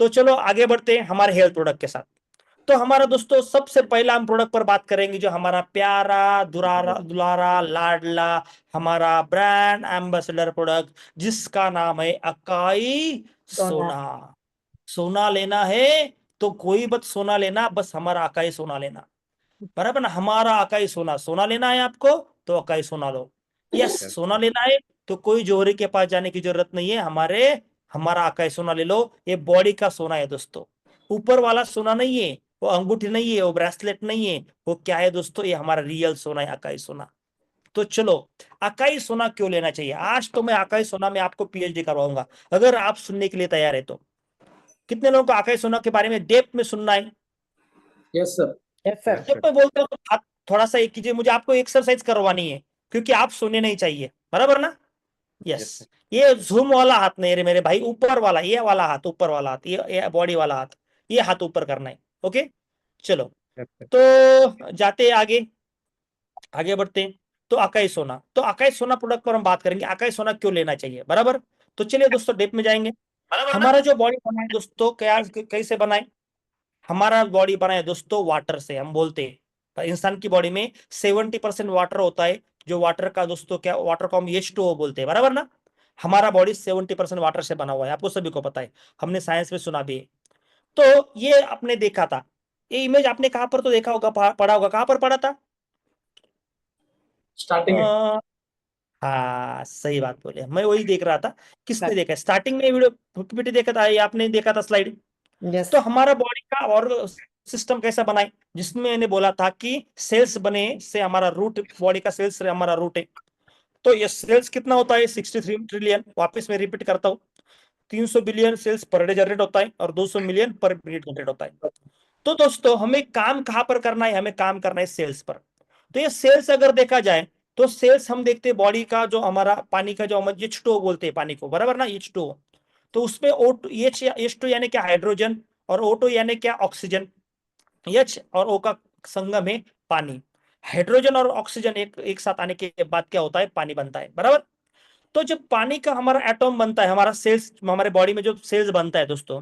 तो चलो आगे बढ़ते हैं हमारे हेल्थ प्रोडक्ट के साथ। तो हमारा दोस्तों सबसे पहला हम प्रोडक्ट पर बात करेंगे, जो हमारा प्यारा दुलारा दुलारा लाडला हमारा ब्रांड एम्बेसडर प्रोडक्ट, जिसका नाम है अकाई सोना। सोना। सोना लेना है तो कोई मत सोना लेना, बस हमारा अकाई सोना लेना। बराबर ना, हमारा अकाई सोना। सोना लेना है आपको तो अकाई सोना लो। यस, Yes, सोना sir. लेना है तो कोई जोहरी के पास जाने की जरूरत नहीं है, हमारा अकाई सोना ले लो। ये बॉडी का सोना है दोस्तों, ऊपर वाला सोना नहीं है, वो अंगूठी नहीं है, वो ब्रेसलेट नहीं है। वो क्या है दोस्तों, ये हमारा रियल सोना है, अकाई सोना। तो चलो, अकाई सोना क्यों लेना चाहिए, आज तो मैं अकाई सोना में आपको पीएचडी करवाऊंगा, अगर आप सुनने के लिए तैयार है तो। कितने लोगों को अकाई सोना के बारे में डेप्थ में सुनना है? Yes, sir. Yes sir. Yes, जब sir. मैं बोलता हूँ तो आप थोड़ा सा एक कीजिए, मुझे आपको एक्सरसाइज करवानी है, क्योंकि आप सोने नहीं चाहिए, बराबर ना। Yes, sir. यस, ये जूम वाला हाथ नहीं रे मेरे भाई, ऊपर वाला, ये वाला हाथ, ऊपर वाला हाथ, ये बॉडी वाला हाथ, ये हाथ ऊपर करना है। ओके, चलो। Yes, sir. तो जाते हैं आगे, आगे बढ़ते हैं। तो अकाई सोना, तो अकाई सोना प्रोडक्ट पर हम बात करेंगे, अकाई सोना क्यों लेना चाहिए, बराबर। तो चलिए दोस्तों डेप में जाएंगे। बराबर ना। हमारा जो बॉडी बना है दोस्तों, क्या कैसे बना है, हमारा बॉडी बना है दोस्तों वाटर से। हम बोलते हैं पर इंसान की बॉडी में 70% वाटर होता है। जो वाटर का दोस्तों, क्या वाटर को हम H2O बोलते हैं, बराबर ना। हमारा बॉडी 70% वाटर से बना हुआ है, आपको सभी को पता है, हमने साइंस में सुना भी है। तो ये आपने देखा था, ये इमेज आपने कहां पर तो देखा होगा, पढ़ा होगा, कहां पर पढ़ा था? Starting it. अ, हाँ सही बात बोले, मैं वही देख रहा था। किसने सर। देखा स्टार्टिंग में वीडियो, पीपीटी देखा था, ये आपने देखा था स्लाइड। यस। तो हमारा बॉडी का और सिस्टम कैसा बना है, जिसमें मैंने बोला था कि सेल्स बने से हमारा रूट, बॉडी का सेल्स से हमारा रूट है। तो ये सेल्स कितना होता है, 63 ट्रिलियन। वापस मैं रिपीट करता हूँ, 300 billion cells per day generate होता है और 200 मिलियन पर मिनट जनरेट होता है। तो दोस्तों हमें काम कहां पर करना है, हमें काम करना है सेल्स पर। तो ये सेल्स अगर देखा जाए तो सेल्स हम देखते हैं बॉडी का, जो हमारा पानी का, जो हम H2O बोलते हैं पानी को, बराबर ना, H2O। तो उसमें H2 यानी क्या, हाइड्रोजन, और O2 यानी क्या, ऑक्सीजन। H और O का संगम है पानी। हाइड्रोजन और ऑक्सीजन एक एक साथ आने के बाद क्या होता है, पानी बनता है, बराबर। तो जब पानी का हमारा एटॉम बनता है, हमारा सेल्स, हमारे बॉडी में जो सेल्स बनता है दोस्तों,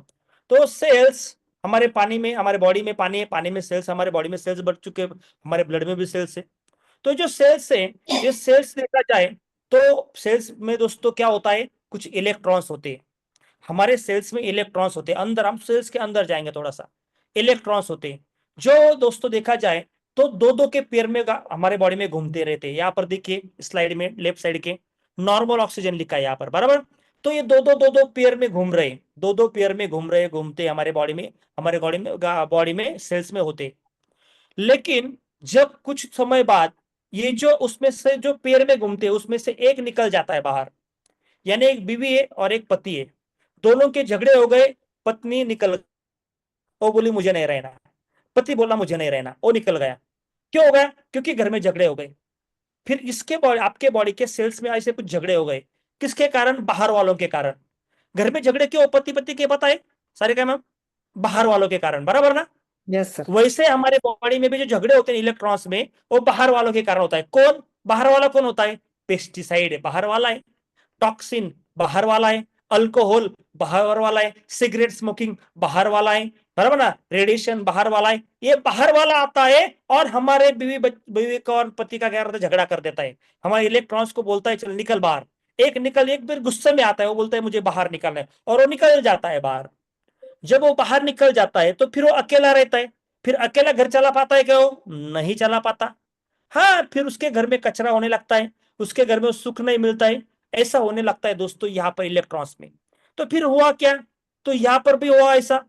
तो सेल्स हमारे पानी में, हमारे बॉडी में पानी है, पानी में सेल्स, हमारे बॉडी में सेल्स बढ़ चुके हैं, हमारे ब्लड में भी सेल्स है। तो जो सेल्स है, ये सेल्स देखा जाए तो सेल्स में दोस्तों क्या होता है, कुछ इलेक्ट्रॉन्स होते हैं। हमारे सेल्स में इलेक्ट्रॉन्स होते हैं, अंदर हम सेल्स के अंदर जाएंगे थोड़ा सा, इलेक्ट्रॉन्स होते हैं, जो दोस्तों देखा जाए तो दो दो के पेयर में हमारे बॉडी में घूमते रहते हैं। यहाँ पर देखिए स्लाइड में लेफ्ट साइड के, नॉर्मल ऑक्सीजन लिखा है यहाँ पर, बराबर। तो ये दो दो पेयर में घूम रहे, दो दो पेयर में घूम रहे, घूमते हमारे बॉडी में, हमारे बॉडी में सेल्स में होते। लेकिन जब कुछ समय बाद ये जो उसमें से जो पेयर में घूमते हैं, उसमें से एक निकल जाता है बाहर, यानी एक बीवी है और एक पति है, दोनों के झगड़े हो गए, पत्नी निकल, वो बोली मुझे नहीं रहना, पति बोला मुझे नहीं रहना, वो निकल गया। क्यों हो गया, क्योंकि घर में झगड़े हो गए। फिर इसके बॉडी, आपके बॉडी के सेल्स में ऐसे कुछ झगड़े हो गए, किसके कारण, बाहर वालों के कारण। घर में झगड़े क्यों, पति पति के पता है सारे क्या मैम, बाहर वालों के कारण, बराबर ना। Yes sir. वैसे हमारे बॉडी में भी जो झगड़े होते हैं इलेक्ट्रॉन्स में, वो बाहर वालों के कारण होता है। कौन बाहर वाला, कौन होता है, पेस्टिसाइड है बाहर वाला है, टॉक्सिन बाहर वाला है, अल्कोहल बाहर वाला है, सिगरेट स्मोकिंग बाहर वाला है, बराबर ना, रेडिएशन बाहर वाला है, ये बाहर वाला आता है। और हमारे बीवी का और पति का क्या करता है, झगड़ा कर देता है, हमारे इलेक्ट्रॉन्स को बोलता है चल निकल बाहर। एक फिर गुस्से में आता है, वो बोलता है मुझे बाहर निकलना है, और वो निकल जाता है बाहर। जब वो बाहर निकल जाता है तो फिर वो अकेला रहता है। फिर अकेला घर चला पाता है क्या, वो नहीं चला पाता। हाँ, फिर उसके घर में कचरा होने लगता है, उसके घर में सुख नहीं मिलता है, ऐसा होने लगता है दोस्तों यहाँ पर इलेक्ट्रॉन्स में। तो फिर हुआ क्या, तो यहाँ पर भी हुआ ऐसा,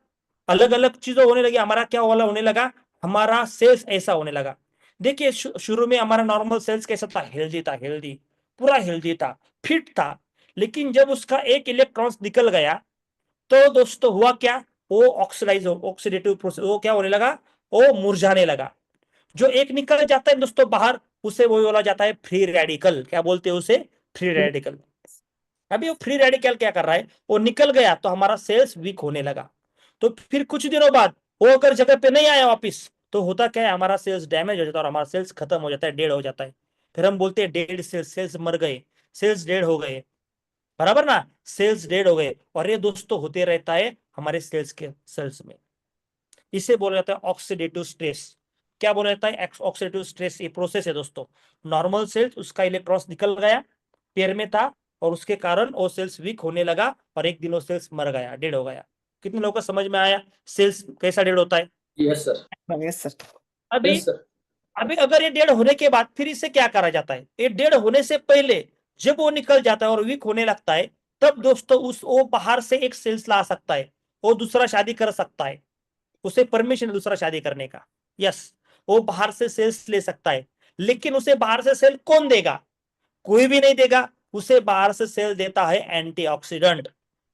अलग अलग चीजें होने लगी। हमारा क्या वाला होने लगा, हमारा सेल्स ऐसा होने लगा। देखिए शुरू में हमारा नॉर्मल सेल्स कैसा था, हेल्दी था, हेल्दी, पूरा हेल्दी था, फिट था। लेकिन जब उसका एक इलेक्ट्रॉन्स निकल गया, तो दोस्तों हुआ क्या, वो ऑक्सीडेटिव प्रोसेस, वो क्या होने लगा, वो मुरझाने लगा। जो एक निकल जाता है दोस्तों बाहर, उसे वो बोला जाता है फ्री रेडिकल, क्या बोलते हैं उसे, फ्री रेडिकल। अभी वो फ्री रेडिकल क्या कर रहा है, वो निकल गया तो हमारा सेल्स वीक होने लगा। तो फिर कुछ दिनों बाद वो अगर जगह पे नहीं आया वापिस, तो होता क्या है, हमारा सेल्स डैमेज हो जाता है और हमारा सेल्स खत्म हो जाता है, डेड हो जाता है। फिर हम बोलते हैं डेड सेल्स, सेल्स मर गए, सेल्स डेड हो गए, बराबर ना, सेल्स डेड हो गए, और ये दोस्तों होते रहता है हमारे सेल्स के सेल्स में। इसे बोला जाता है ऑक्सीडेटिव स्ट्रेस। क्या बोला जाता है? Oxidative stress. ये प्रोसेस है दोस्तों। नॉर्मल सेल्स, उसका इलेक्ट्रॉन्स निकल गया, पेयर में था, और उसके कारण वो सेल्स वीक होने लगा, और एक दिन वो सेल्स मर गया, डेड हो गया। कितने लोगों को समझ में आया सेल्स कैसा डेड होता है? Yes, sir. Yes sir. अभी Yes, sir. अभी अगर ये डेड होने के बाद फिर इसे क्या करा जाता है? ये डेड होने से पहले जब वो निकल जाता है और वीक होने लगता है, तब दोस्तों उस वो बाहर से एक सेल्स ला सकता है, वो दूसरा शादी कर सकता है, उसे परमिशन है दूसरा शादी करने का। यस, वो बाहर से सेल्स ले सकता है, लेकिन उसे बाहर से सेल कौन देगा? कोई भी नहीं देगा। उसे बाहर से सेल देता है एंटीऑक्सीडेंट।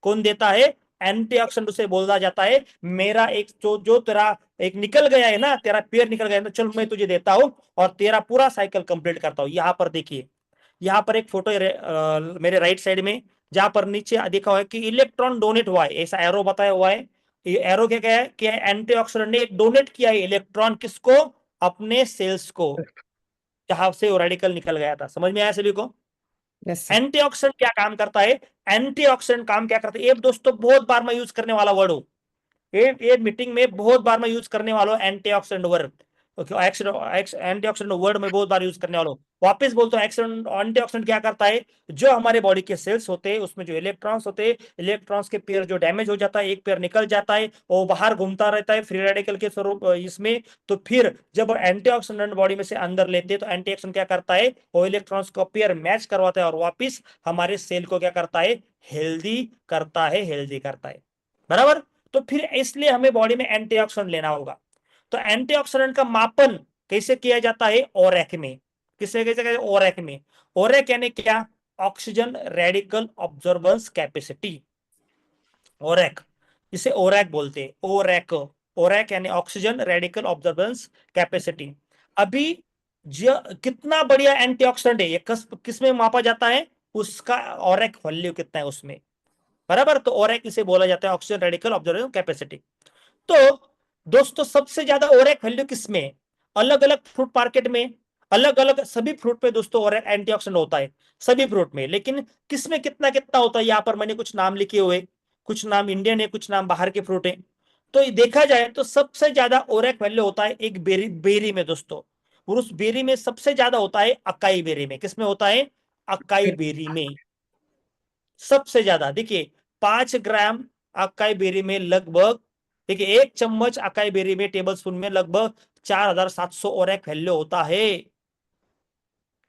कौन देता है? एंटीऑक्सीडेंट। उसे बोला जाता है मेरा एक जो तेरा एक निकल गया है ना, तेरा पेयर निकल गया, तो चल मैं तुझे देता हूं और तेरा पूरा साइकिल कंप्लीट करता हूं। यहां पर देखिए, यहाँ पर एक फोटो है मेरे राइट साइड में, जहां पर नीचे देखा हुआ है कि इलेक्ट्रॉन डोनेट हुआ है, ऐसा एरो बताया हुआ है। ये एरो क्या क्या है कि एंटीऑक्सीडेंट ने डोनेट किया है इलेक्ट्रॉन, किसको? अपने सेल्स को, जहां से वो रेडिकल निकल गया था। समझ में आया सभी को? Yes sir. एंटीऑक्सीडेंट क्या काम करता है? एंटीऑक्सीडेंट काम क्या करता है? ये दोस्तों बहुत बार मैं यूज करने वाला वर्ड हूं, ये मीटिंग में बहुत बार मैं यूज करने वाला हूँ एंटीऑक्सीडेंट वर्ड। एंटीऑक्सीडेंट वर्ड में बहुत बार यूज करने वाला हूँ। वापस बोलता हूँ, एंटीऑक्सीडेंट क्या करता है? जो हमारे बॉडी के सेल्स होते हैं उसमें जो इलेक्ट्रॉन्स होते हैं, इलेक्ट्रॉन्स के पेयर जो डैमेज हो जाता है, एक पेयर निकल जाता है, वो बाहर घूमता रहता है फ्री रेडिकल के स्वरूप इसमें। तो फिर जब एंटीऑक्सीडेंट बॉडी में से अंदर लेते हैं, तो एंटीऑक्सीडेंट क्या करता है? वो इलेक्ट्रॉन्स को पेयर मैच करवाता है और वापिस हमारे सेल को क्या करता है? हेल्दी करता है, हेल्दी करता है। बराबर। तो फिर इसलिए हमें बॉडी में एंटीऑक्सीडेंट लेना होगा। तो एंटीऑक्सीडेंट का मापन कैसे किया जाता है? ओरैक में। किससे कैसे किया? ओरैक में। ओरैक यानी क्या? Oxygen radical absorbance capacity. ORAC, इसे ओरैक बोलते हैं, ओरैक। ओरैक यानी ऑक्सीजन रेडिकल ऑब्जॉर्बेंस कैपेसिटी। अभी कितना बढ़िया एंटीऑक्सीडेंट है, ये किस में मापा जाता है? उसका ओरैक वैल्यू कितना है उसमें। बराबर। तो ओरैक इसे बोला जाता है ऑक्सीजन रेडिकल ऑब्जॉर्बेंस कैपेसिटी। तो दोस्तों सबसे ज्यादा ओरैक वैल्यू किसमें? अलग अलग फ्रूट मार्केट में, अलग अलग सभी फ्रूट पे दोस्तों ओरैक एंटीऑक्सीडेंट होता है, सभी फ्रूट में। लेकिन किसमें कितना कितना होता है? यहाँ पर मैंने कुछ नाम लिखे हुए, कुछ नाम इंडियन है, कुछ नाम बाहर के फ्रूट है। तो ये देखा जाए तो सबसे ज्यादा ओरैक वैल्यू होता है एक बेरी में दोस्तों। और उस बेरी में सबसे ज्यादा होता है अकाई बेरी में। किसमें होता है? अकाई बेरी में सबसे ज्यादा। देखिए 5 ग्राम अकाई बेरी में लगभग, देखिए 1 चम्मच अकाई बेरी में टेबल स्पून में लगभग 4700 ओरैक वैल्यू होता है।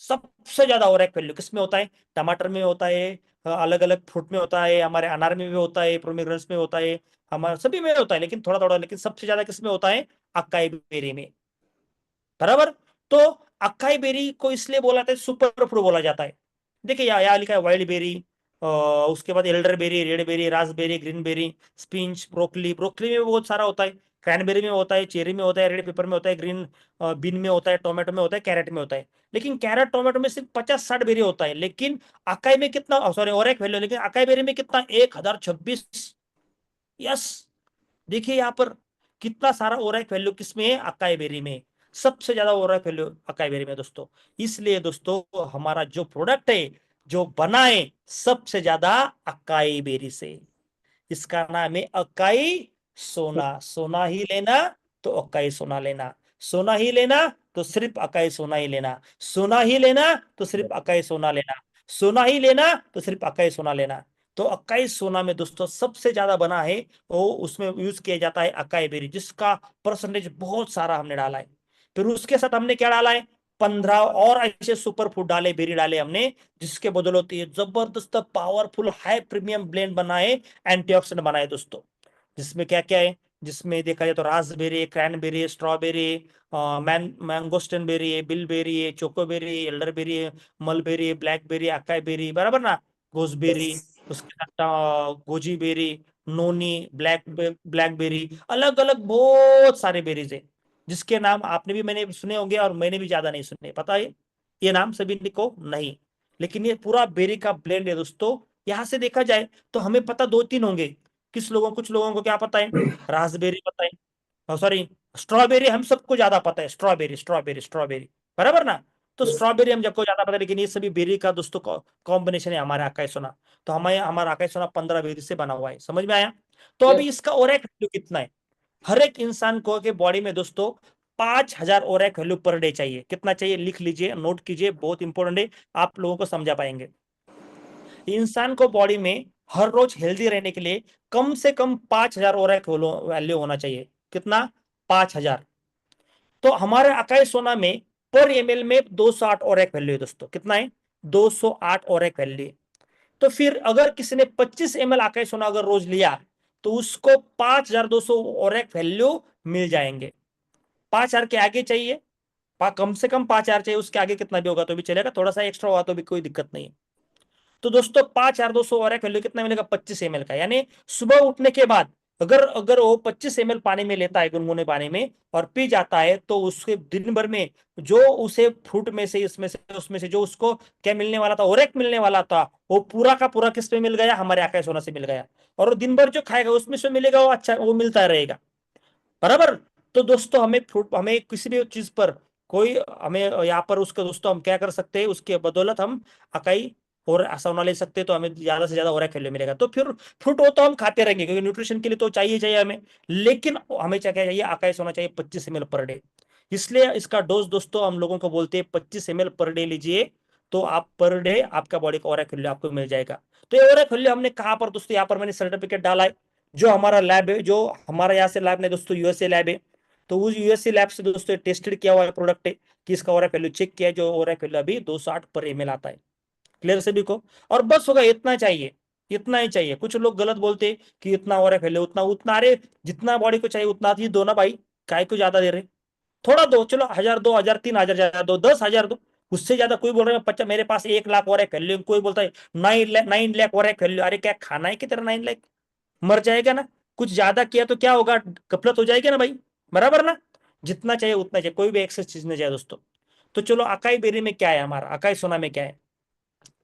सबसे ज्यादा ओरैक वैल्यू किसमें होता है? टमाटर में होता है, अलग अलग फ्रूट में होता है, हमारे अनार में भी होता है, पोमेग्रेनेट्स में होता है, हमारे सभी में होता है, लेकिन थोड़ा थोड़ा, लेकिन सबसे ज्यादा किसमें होता है? अकाई बेरी में। बराबर। तो अकाई बेरी को इसलिए बोला जाता है सुपर फ्रूट बोला जाता है। देखिए यहाँ लिखा है वाइल्ड बेरी, उसके बाद elderberry, red berry, raspberry, green berry, spinach, broccoli. Broccoli में भी बहुत सारा होता है, क्रैनबेरी में होता है, चेरी में होता है, रेड पेपर में होता है, ग्रीन बीन में होता है, टोमेटो में होता है, कैरेट में होता है। लेकिन कैरेट टोमेटो में सिर्फ 50-60 बेरी होता है, लेकिन अकाई में कितना, सॉरी ओरेक वैल्यू, लेकिन अकाई बेरी में कितना? 1026। यस, देखिए यहाँ पर कितना सारा ओरेक वैल्यू किसमें है? अकाई बेरी में। सबसे ज्यादा ओरेक वैल्यू अकाई बेरी में दोस्तों। इसलिए दोस्तों हमारा जो प्रोडक्ट है, जो बना है, सबसे ज्यादा अकाई बेरी से। इसका नाम है अकाई सोना। सोना ही लेना तो अकाई सोना लेना, सोना ही लेना तो सिर्फ अकाई सोना ही लेना, सोना ही लेना तो सिर्फ अकाई सोना लेना, सोना ही लेना तो सिर्फ अकाई सोना लेना। तो अकाई सोना में दोस्तों सबसे ज्यादा बना है वो, उसमें यूज किया जाता है अकाई बेरी, जिसका परसेंटेज बहुत सारा हमने डाला है। फिर उसके साथ हमने क्या डाला है? 15 और ऐसे सुपर फूड डाले, बेरी डाले हमने, जिसके बदौलत ये जबरदस्त पावरफुल हाई प्रीमियम ब्लेंड बनाए, एंटीऑक्सीडेंट बनाए दोस्तों। जिसमें क्या क्या है? जिसमें देखा जाए तो रास्पबेरी, क्रैनबेरी, स्ट्रॉबेरी, मैंगोस्टन बेरी है, बिलबेरी है, चोकोबेरी, एल्डरबेरी है, मलबेरी, ब्लैकबेरी, अकाई बेरी, बराबर ना, गोसबेरी, उसके साथ गोजी बेरी, नोनी, ब्लैकबेरी, अलग अलग बहुत सारे बेरीज है, जिसके नाम आपने भी, मैंने सुने होंगे और मैंने भी ज्यादा नहीं सुने, पता है ये नाम सभी को नहीं। लेकिन ये पूरा बेरी का ब्लेंड है दोस्तों। यहां से देखा जाए तो हमें पता दो तीन होंगे, कुछ लोगों को क्या पता है? रास्पबेरी पता है, सॉरी स्ट्रॉबेरी, हम सबको ज्यादा पता है, स्ट्रॉबेरी स्ट्रॉबेरी स्ट्रॉबेरी, बराबर ना। तो Yes. स्ट्रॉबेरी हम सबको ज्यादा पता है, लेकिन ये सभी बेरी का दोस्तों कॉम्बिनेशन है हमारे आकाई सोना। तो हमारा आकाई सोना 15 बेरी से बना हुआ है, समझ में आया? तो अभी Yes. इसका और एक वैल्यू कितना है? हर एक इंसान को के बॉडी में दोस्तों 5,000 और एक वैल्यू पर डे चाहिए। कितना चाहिए? लिख लीजिए, नोट कीजिए, बहुत इंपॉर्टेंट है, आप लोगों को समझा पाएंगे। इंसान को बॉडी में हर रोज हेल्दी रहने के लिए कम से कम 5,000 और एक वैल्यू होना चाहिए। कितना? 5,000। तो हमारे अकाई सोना में पर एमएल में 208 और एक वैल्यू है दोस्तों। कितना है? 208 और एक वैल्यू है। तो फिर अगर किसी ने 25 एमएल अकाई सोना अगर रोज लिया तो उसको 5,200 और एक वैल्यू मिल जाएंगे। 5,000 के आगे चाहिए, कम से कम 5,000 चाहिए, उसके आगे कितना भी होगा तो भी चलेगा, थोड़ा सा एक्स्ट्रा हुआ तो भी कोई दिक्कत नहीं है। तो दोस्तों 5,200 और एक वैल्यू कितना मिलेगा? 25 एमएल का। यानी सुबह उठने के बाद अगर अगर वो 25 एमएल पानी में लेता है, गुनगुने पानी में, और पी जाता है, तो उसके दिन भर में जो उसे फ्रूट में से, इसमें से, उसमें से जो उसको क्या मिलने वाला था, और एक मिलने वाला था, वो पूरा का पूरा किस पे मिल गया? हमारे आकाश सोना से मिल गया। और वो दिन भर जो खाएगा उसमें से मिलेगा, वो अच्छा वो मिलता रहेगा, बराबर। तो दोस्तों हमें फ्रूट, हमें किसी भी चीज पर कोई, हमें यहाँ पर उसका दोस्तों हम क्या कर सकते हैं, उसके बदौलत हम अकाई और सोना ले सकते हैं, तो हमें ज्यादा से ज्यादा और कैलोरी मिलेगा। तो फिर फ्रूट वो तो हम खाते रहेंगे क्योंकि न्यूट्रिशन के लिए तो चाहिए चाहिए हमें, लेकिन हमें क्या क्या चाहिए? अकाई सोना चाहिए 25 ml पर डे। इसलिए इसका डोज दोस्तों हम लोगों को बोलते हैं 25 ml पर डे लीजिए, तो आप पर डे आपका बॉडी का और कैलोरी आपको मिल जाएगा। तो ये और कैलोरी हमने कहाँ पर दोस्तों? यहाँ पर मैंने सर्टिफिकेट डाला है, जो हमारा लैब है, जो हमारा यहाँ से लैब नहीं दोस्तों, यूएसए लैब है। तो उस यूएसए लैब से दोस्तों टेस्टेड किया हुआ प्रोडक्ट है कि इसका ओरा वैल्यू चेक किया है, जो ओरा वैल्यू अभी 260 पर एमएल आता है। क्लियर सभी को? और बस होगा, इतना चाहिए, इतना ही चाहिए। कुछ लोग गलत बोलते हैं कि इतना ओरा वैल्यू, उतना उतना, अरे जितना बॉडी को चाहिए उतना ही दो ना भाई, काय को ज्यादा दे रहे? थोड़ा दो, चलो 1,000 दो, 1,000, 3,000 ज्यादा दो, 10,000 दो, उससे ज्यादा। कोई बोल रहा है 50, मेरे पास 1 लाख और एक वैल्यू, कोई बोलता है 9 लाख और एक वैल्यू। अरे क्या खाना है कि तेरा 9 लाख? मर जाएगा ना। कुछ ज्यादा किया तो क्या होगा? गफलत हो जाएगी ना भाई, बराबर ना? जितना चाहिए उतना चाहिए, कोई भी एक्सेस चीज नहीं चाहिए दोस्तों। तो चलो अकाई बेरी में क्या है, हमारा अकाई सोना में क्या है?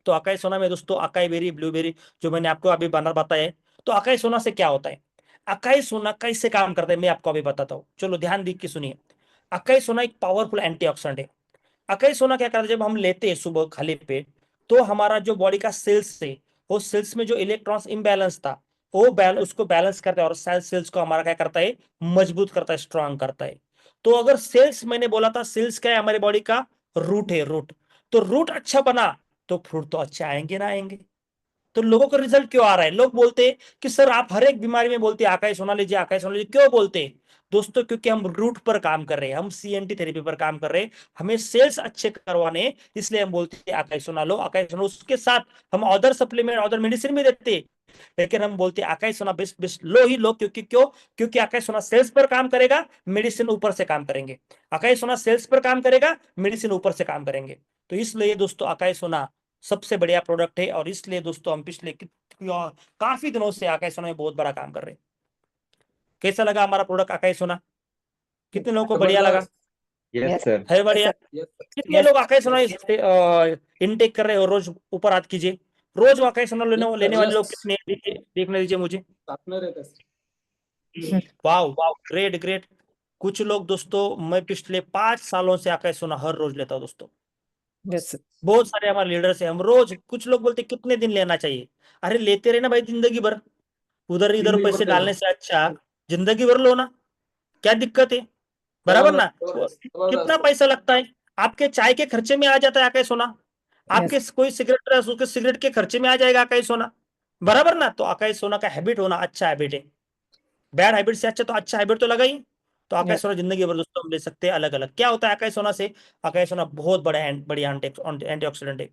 तो अकाई सोना में दोस्तों अकाई बेरी, ब्लूबेरी, जो मैंने आपको अभी बना बताया है। तो अकाई सोना से क्या होता है? अकाई सोना कैसे काम करता है मैं आपको अभी बताता हूँ, चलो ध्यान दी के सुनिए। अकाई सोना एक पावरफुल एंटीऑक्सीडेंट है। अकाई सोना क्या करता है? जब हम लेते हैं सुबह खाली पेट, तो हमारा जो बॉडी का सेल्स है, वो सेल्स में जो इलेक्ट्रॉन्स इम्बैलेंस था, वो उसको बैलेंस करता है, और सेल्स को हमारा क्या करता है? मजबूत करता है, स्ट्रांग करता है। तो अगर सेल्स, मैंने बोला था सेल्स क्या है? हमारी बॉडी का रूट है, रूट। तो रूट अच्छा बना तो फ्रूट तो अच्छे आएंगे ना आएंगे? तो लोगों को रिजल्ट क्यों आ रहा है? लोग बोलते हैं कि सर आप हर एक बीमारी में बोलते हैं आकाश सोना लीजिए, आकाश सोना लीजिए, क्यों बोलते हैं? दोस्तों क्योंकि हम रूट पर काम कर रहे हैं, हम सीएनटी थेरेपी पर काम कर रहे हैं, हमें सेल्स अच्छे करवाने हैं, इसलिए हम बोलते हैं आकाश सोना लो, आकाश सोना। उसके साथ हम अदर सप्लीमेंट, अदर मेडिसिन भी देते हैं, लेकिन हम बोलते हैं आकाश सोना बेस्ट बेस्ट लो ही लो। क्योंकि क्यों? क्योंकि आकाश सोना सेल्स पर काम करेगा, मेडिसिन ऊपर से काम करेंगे। आकाश सोना सेल्स पर काम करेगा, मेडिसिन ऊपर से काम करेंगे। तो इसलिए दोस्तों आकाश सोना सबसे बढ़िया प्रोडक्ट है, और इसलिए दोस्तों हम पिछले काफी दिनों से आकाश सोना में बहुत बड़ा काम कर रहे हैं। कैसा लगा हमारा प्रोडक्ट आकाश सोना? कितने लोगों को बढ़िया लगा? जबरदस्त। Yes sir. है बढ़िया? Yes, sir. कितने लोग आकाश सोना इनटेक कर रहे हो रोज? ऊपर हाथ कीजिए। रोज आकाश सोना Yes, sir. लेने वाले लोग Yes. कितने? देखने दीजिए मुझे। साथ में रहते हैं, वाह वाह, ग्रेट ग्रेट। कुछ लोग दोस्तों, मैं पिछले 5 सालों से आकाश सोना हर रोज लेता हूँ दोस्तों। Yes sir. बहुत सारे हमारे लीडर्स हैं, हम रोज, कुछ लोग बोलते कितने दिन लेना चाहिए? अरे लेते रहे ना भाई, जिंदगी भर। उधर इधर जिंदगी भर पैसे ले लो। डालने से अच्छा जिंदगी भर लो ना, क्या दिक्कत है? बराबर ना? जबरदस्त जबरदस्त कितना जबरदस्त। पैसा लगता है? आपके चाय के खर्चे में आ जाता है आकाश सोना। आपके यस कोई सिगरेट है, उसके सिगरेट के खर्चे में आ जाएगा आकाश सोना, बराबर ना? तो आकाश सोना का हैबिट होना अच्छा हैबिट है, बैड हैबिट से अच्छा तो अच्छा हैबिट तो लगा ही। तो आकाश यस सोना जिंदगी भर दोस्तों हम ले सकते हैं अलग अलग। क्या होता है आकाश सोना से? आकाश सोना बहुत बड़ा बढ़िया एंटीऑक्सीडेंट है,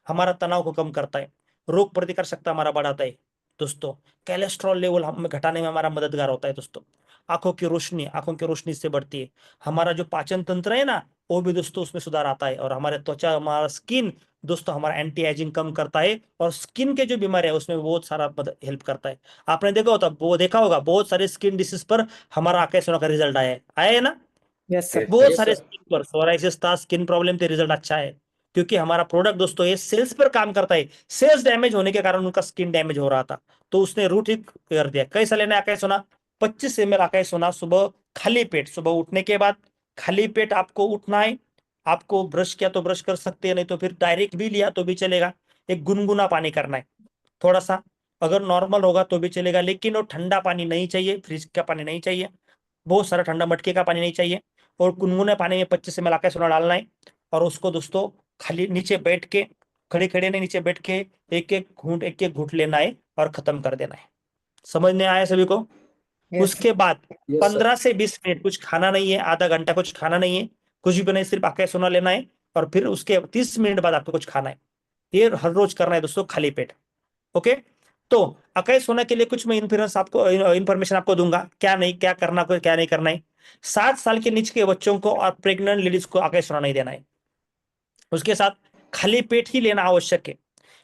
हमारा तनाव को कम करता है, रोग प्रतिकार शक्ति हमारा बढ़ाता है दोस्तों, कोलेस्ट्रॉल लेवल हम घटाने में हमारा मददगार होता है दोस्तों, आंखों की रोशनी इससे बढ़ती है, हमारा जो पाचन तंत्र है ना, वो भी दोस्तों उसमें सुधार आता है, और हमारे त्वचा, हमारा स्किन दोस्तों, हमारा एंटी एजिंग कम करता है, और स्किन के जो बीमारी है उसमें बहुत सारा हेल्प करता है। आपने देखा होगा बहुत सारे स्किन डिसीज पर हमारा आकाश सोना का रिजल्ट आया है ना? Yes sir. यस बहुत सर। Yes, सारे sir. स्किन पर सोराइसिस था, स्किन प्रॉब्लम थे, रिजल्ट अच्छा है, क्योंकि हमारा प्रोडक्ट दोस्तों ये सेल्स पर काम करता है। सेल्स डैमेज होने के कारण उनका स्किन डैमेज हो रहा था, तो उसने रूट ही कर दिया। कैसा लेना है आकाश सोना? 25 ml आकाश सोना सुबह खाली पेट, सुबह उठने के बाद खाली पेट आपको उठना है, आपको ब्रश किया तो ब्रश कर सकते हैं, नहीं तो फिर डायरेक्ट भी लिया तो भी चलेगा। एक गुनगुना पानी करना है थोड़ा सा, अगर नॉर्मल होगा तो भी चलेगा, लेकिन वो ठंडा पानी नहीं चाहिए, फ्रिज का पानी नहीं चाहिए, बहुत सारा ठंडा मटके का पानी नहीं चाहिए। और गुनगुने पानी में 25 ml आकाश सोना डालना है, और उसको दोस्तों खाली नीचे बैठ के, खड़े खड़े नहीं, नीचे बैठ के एक एक घूंट लेना है और खत्म कर देना है। समझ में आया सभी को? Yes, उसके बाद Yes, sir. 15 से 20 मिनट कुछ खाना नहीं है, आधा घंटा कुछ खाना नहीं है, कुछ भी नहीं, सिर्फ आकाश सोना लेना है, और फिर उसके 30 मिनट बाद आपको कुछ खाना है। ये हर रोज करना है दोस्तों, खाली पेट। ओके, तो आकाश सोना के लिए कुछ मैं इंफॉर्मेशन आपको दूंगा, क्या नहीं क्या करना, को क्या नहीं करना है। 7 साल के नीचे के बच्चों को और प्रेग्नेंट लेडीज को आकाश सोना नहीं देना है। उसके साथ खाली पेट ही लेना आवश्यक है।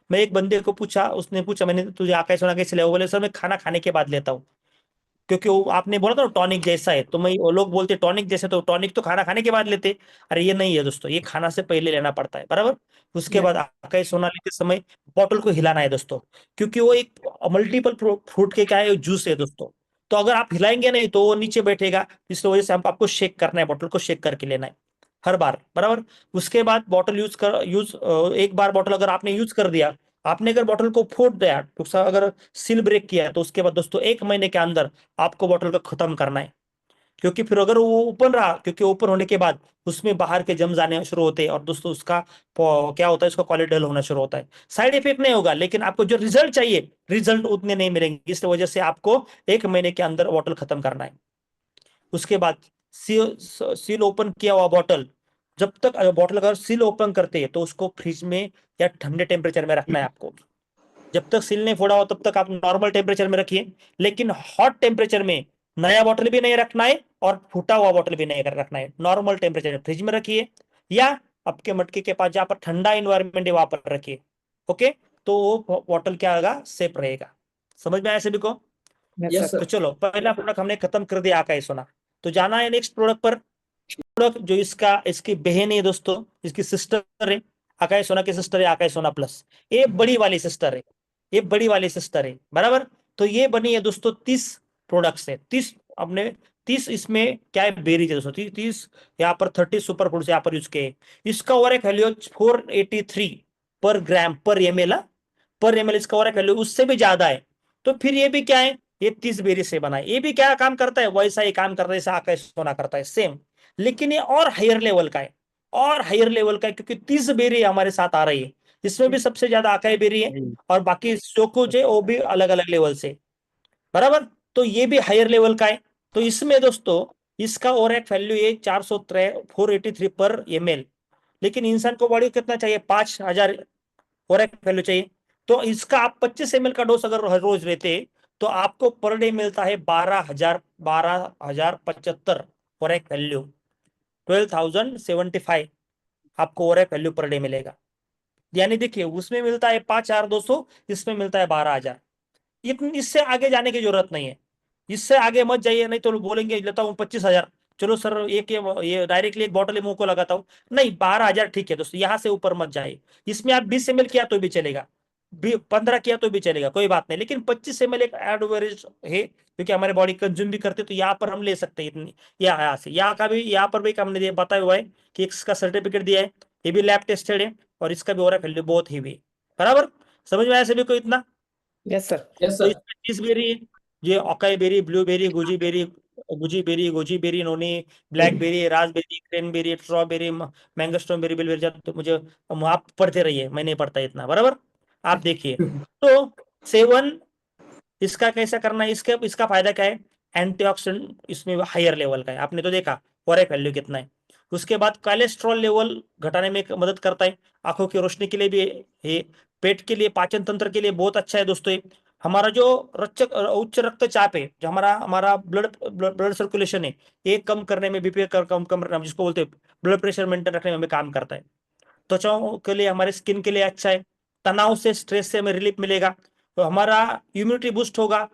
मैं एक बंदे को पूछा, उसने पूछा मैंने तुझे आकाश सोना कैसे ले, वो बोले सर मैं खाना खाने के बाद लेता हूँ, क्योंकि वो आपने बोला था टॉनिक जैसा है, तो मैं, वो लोग बोलते टॉनिक जैसे, तो टॉनिक तो खाना खाने के बाद लेते। अरे ये नहीं है दोस्तों, ये खाना से पहले लेना पड़ता है, बराबर। उसके yes, बाद आकाश सोना लेते समय बॉटल को हिलाना है दोस्तों, क्योंकि वो एक मल्टीपल फ्रूट के क्या है, जूस है दोस्तों। तो अगर आप हिलाएंगे नहीं तो वो नीचे बैठेगा, इस वजह से आपको शेक करना है, बॉटल को शेक करके लेना है हर बार, बराबर। उसके बाद बॉटल एक बार बॉटल अगर आपने यूज कर दिया, आपने अगर बॉटल को फोड़ दिया, तो अगर सील ब्रेक किया, तो उसके बाद दोस्तों 1 महीने के अंदर आपको बॉटल को खत्म करना है। क्योंकि फिर अगर वो ओपन रहा, क्योंकि ओपन होने के बाद उसमें बाहर के जम्स आने शुरू होते हैं, और दोस्तों उसका क्या होता है, उसका क्वालिटी डल होना शुरू होता है। साइड इफेक्ट नहीं होगा, लेकिन आपको जो रिजल्ट चाहिए, रिजल्ट उतने नहीं मिलेंगे, इस वजह से आपको 1 महीने के अंदर बॉटल खत्म करना है। उसके बाद सील ओपन किया हुआ बॉटल, जब तक बॉटल अगर सील ओपन करते हैं तो उसको फ्रिज में या ठंडे टेम्परेचर में रखना है आपको। जब तक सील नहीं फोड़ा हो तब तक आप नॉर्मल टेम्परेचर में रखिए, लेकिन हॉट टेम्परेचर में नया बॉटल भी नहीं रखना है और फूटा हुआ बॉटल भी नहीं रखना है। नॉर्मल टेम्परेचर में फ्रिज में रखिए, या आपके मटके के पास जहां पर ठंडा इन्वायरमेंट है वहां पर रखिए। ओके, तो वो बॉटल क्या होगा, सेफ रहेगा। समझ में आया सभी को? yes, Yes, sir. तो sir. चलो, पहला प्रोडक्ट हमने खत्म कर दिया आकाश सोना, तो जाना है नेक्स्ट प्रोडक्ट पर। प्रोडक्ट जो इसकी बहन है दोस्तों, इसकी सिस्टर है, आकाश सोना की सिस्टर है, आकाश सोना प्लस। ये बड़ी वाली सिस्टर है, ये बड़ी वाली सिस्टर है, बराबर। तो ये बनी है दोस्तों 30 प्रोडक्ट्स है, 30 इसमें क्या है, बेरीज है दोस्तों, 30 यहाँ पर 30 सुपर फूड्स यहाँ पर यूज किए। इसका और एक वैल्यू 483 पर ग्राम पर एमएल, पर एमएल इसका और एक वैल्यू उससे भी ज्यादा है। तो फिर ये भी क्या है, ये 30 बेरी से बना है, ये भी क्या काम करता है, वैसा ही काम करता है जैसा आकाश सोना करता है, सेम। लेकिन ये और हायर लेवल का है, और हायर लेवल का है, क्योंकि 30 बेरी हमारे साथ आ रही है। इसमें भी सबसे ज्यादा आकाई बेरी है, और बाकी जो कुछ है वो भी अलग अलग लेवल से, बराबर। तो ये भी हायर लेवल का है। तो इसमें दोस्तों इसका और एक वैल्यू है 483 पर एमएल, लेकिन इंसान को बॉडी को कितना चाहिए, 5000 और एक वैल्यू चाहिए। तो इसका आप 25 ml का डोज अगर हर रोज लेते, तो आपको पर डे मिलता है 12,075 और एक वैल्यू 12,075 आपको और एक वैल्यू पर डे मिलेगा। यानी देखिए, उसमें मिलता है 5,200, इसमें मिलता है 12,000। इससे आगे जाने की जरूरत नहीं है, इससे आगे मत जाइए, नहीं तो लोग बोलेंगे लेता हूँ 25,000, चलो सर एक ये डायरेक्टली एक बॉटल मुंह को लगाता हूँ। नहीं, 12,000 ठीक है दोस्तों, यहाँ से ऊपर मत जाइए। इसमें आप 20 ml किया तो भी चलेगा, 15 किया तो भी चलेगा, कोई बात नहीं, लेकिन 25 ml एक एवरेज है, क्योंकि हमारे बॉडी कंज्यूम भी करते, तो यहाँ पर हम ले सकते हैं इतनी। यहाँ से यहाँ का भी, यहाँ पर भी हमने बताया हुआ है कि इसका सर्टिफिकेट दिया है, ये भी लैब टेस्टेड है, और इसका भी और वैल्यू बहुत ही भी, बराबर। समझ में आया सभी को इतना? Yes, sir. Yes, तो sir. इसमें 30 बेरी, ये acai berry, blueberry, goji berry, noni, blackberry, raspberry, cranberry, strawberry, mangosteen berry, bilberry, तो मुझे, आप पढ़ते रहिए, मैं नहीं पढ़ता इतना, बराबर। आप देखिए, तो सेवन इसका कैसा करना है, इसका फायदा क्या है, एंटीऑक्सीडेंट इसमें हायर लेवल का है, आपने तो देखा और एक वैल्यू कितना है। उसके बाद कोलेस्ट्रॉल लेवल घटाने में मदद करता है, आंखों की रोशनी के लिए भी है, पेट के लिए, पाचन तंत्र के लिए बहुत अच्छा है दोस्तों ये। हमारा जो उच्च रक्तचाप है, जो हमारा हमारा ब्लड ब्लड सर्कुलेशन है, ये कम करने में, बीपी कम कम करने में, जिसको बोलते हैं ब्लड प्रेशर मेंटेन रखने में हमें काम करता है। त्वचाओं के लिए, हमारे स्किन के लिए अच्छा है, तनाव से, स्ट्रेस से हमें रिलीफ मिलेगा, तो हमारा इम्यूनिटी बूस्ट होगा,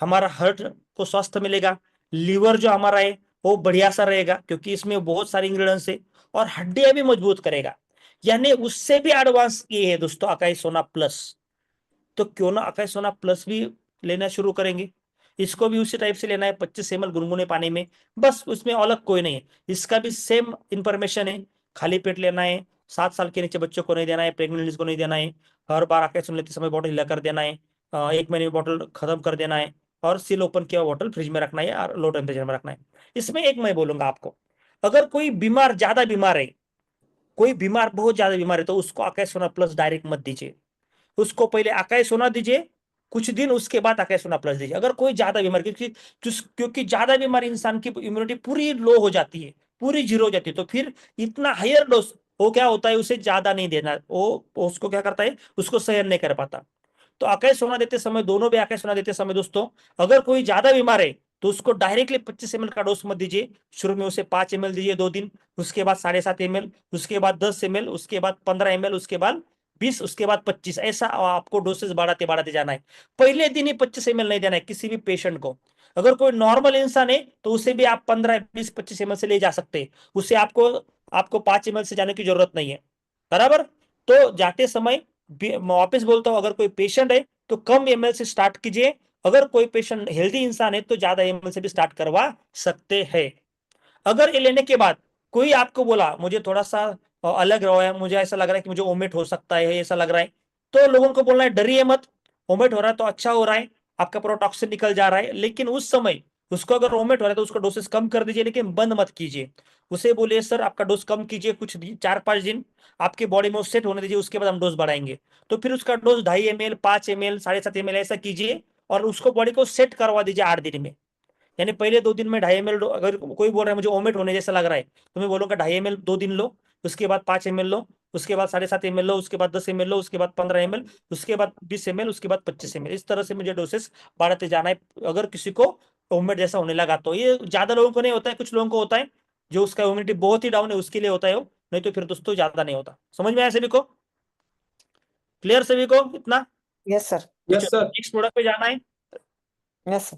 हमारा हार्ट को स्वास्थ्य मिलेगा, लीवर जो हमारा है वो बढ़िया सा रहेगा, क्योंकि इसमें बहुत सारे इंग्रेडिएंट्स है, और हड्डियां भी मजबूत करेगा। यानी उससे भी एडवांस ये है दोस्तों आकाश सोना प्लस। तो क्यों ना आकाश सोना प्लस भी लेना शुरू करेंगे। इसको भी उसी टाइप से लेना है, 25 ml गुनगुने पानी में, बस उसमें अलग कोई नहीं है। इसका भी सेम इंफॉर्मेशन है, खाली पेट लेना है, 7 साल के नीचे बच्चों को नहीं देना है, प्रेग्नेंट लेडीज को नहीं देना है, हर बार आके सुन लेते समय बॉटल हिलाकर देना है, 1 महीने में बॉटल खत्म कर देना है, और सील ओपन किया बॉटल फ्रिज में रखना है और लो टेम्परेचर में रखना है। इसमें एक मैं बोलूंगा आपको, अगर कोई बीमार ज्यादा बीमार है, कोई बीमार बहुत ज्यादा बीमार है, तो उसको आकाश सोना प्लस डायरेक्ट मत दीजिए, उसको पहले आकाश सोना दीजिए कुछ दिन, उसके बाद आकाश सोना प्लस दीजिए। अगर कोई ज्यादा बीमार, क्योंकि ज्यादा बीमार इंसान की इम्यूनिटी पूरी लो हो जाती है, पूरी जीरो हो जाती है, तो फिर इतना हायर डोज वो क्या होता है, उसे ज्यादा नहीं देना, वो उसको क्या करता है, उसको सहन नहीं कर पाता। तो आकाश सोना देते समय, दोनों भी आकाश सोना देते समय दोस्तों, अगर कोई ज्यादा बीमार है तो उसको डायरेक्टली 25 ml का डोज मत दीजिए। शुरू में उसे 5 ml दीजिए 2 दिन, उसके बाद 7.5 ml, उसके बाद 10 ml, उसके बाद 15 ml, उसके बाद 20, उसके बाद 25, ऐसा आपको डोसेज बढ़ाते बढ़ाते जाना है। पहले दिन ही 25 ml नहीं देना है किसी भी पेशेंट को। अगर कोई नॉर्मल इंसान है तो उसे भी आप 15, 20, 25 ml से ले जा सकते हैं, उससे आपको 5 ml से जाने की जरूरत नहीं है, बराबर। तो जाते समय मैं वापस बोलता हूं, अगर कोई पेशेंट है तो कम ml से स्टार्ट कीजिए, अगर कोई पेशेंट हेल्दी इंसान है तो ज्यादा ml से भी स्टार्ट करवा सकते हैं। अगर ये लेने के बाद कोई आपको बोला मुझे थोड़ा सा अलग रहा है, मुझे ऐसा लग रहा है कि मुझे ओमिट हो सकता है, ऐसा लग रहा है, तो लोगों को बोलना है डरिए मत, ओमिट हो रहा है तो अच्छा हो रहा है, आपका पूरा टॉक्सिन निकल जा रहा है, लेकिन उस समय उसको अगर ओमिट हो रहा है तो उसका डोसेस कम कर दीजिए, लेकिन बंद मत कीजिए। उसे बोलिए सर आपका डोज कम कीजिए, कुछ 4-5 दिन आपके बॉडी में सेट होने दीजिए, उसके बाद हम डोज बढ़ाएंगे। तो फिर उसका डोज 2.5 ml, 5 ml, 7.5 ml ऐसा कीजिए, और उसको बॉडी को सेट करवा दीजिए 8 दिन में। यानी पहले 2 दिन में 2.5 ml, अगर कोई बोल रहा है मुझे ओमिट होने जैसा लग रहा है, तो मैं बोलूंगा 2.5 ml 2 दिन लो, उसके बाद 5 ml लो, उसके बाद 7.5 ml लो, उसके बाद 10 ml लो, उसके बाद 15 ml, उसके बाद 20 ml, उसके बाद 25 ml, इस तरह से मुझे डोसेस बढ़ाते जाना है। अगर किसी को ओमिट जैसा होने लगा तो, ये ज्यादा लोगों को नहीं होता है, कुछ लोगों को होता है, जो उसका इम्यूनिटी बहुत ही डाउन है उसके लिए होता है वो, नहीं तो फिर दोस्तों ज्यादा नहीं होता। समझ में आया सभी को? क्लियर सभी को इतना? Yes, sir. Yes, sir. Next product पे जाना है। Yes, sir.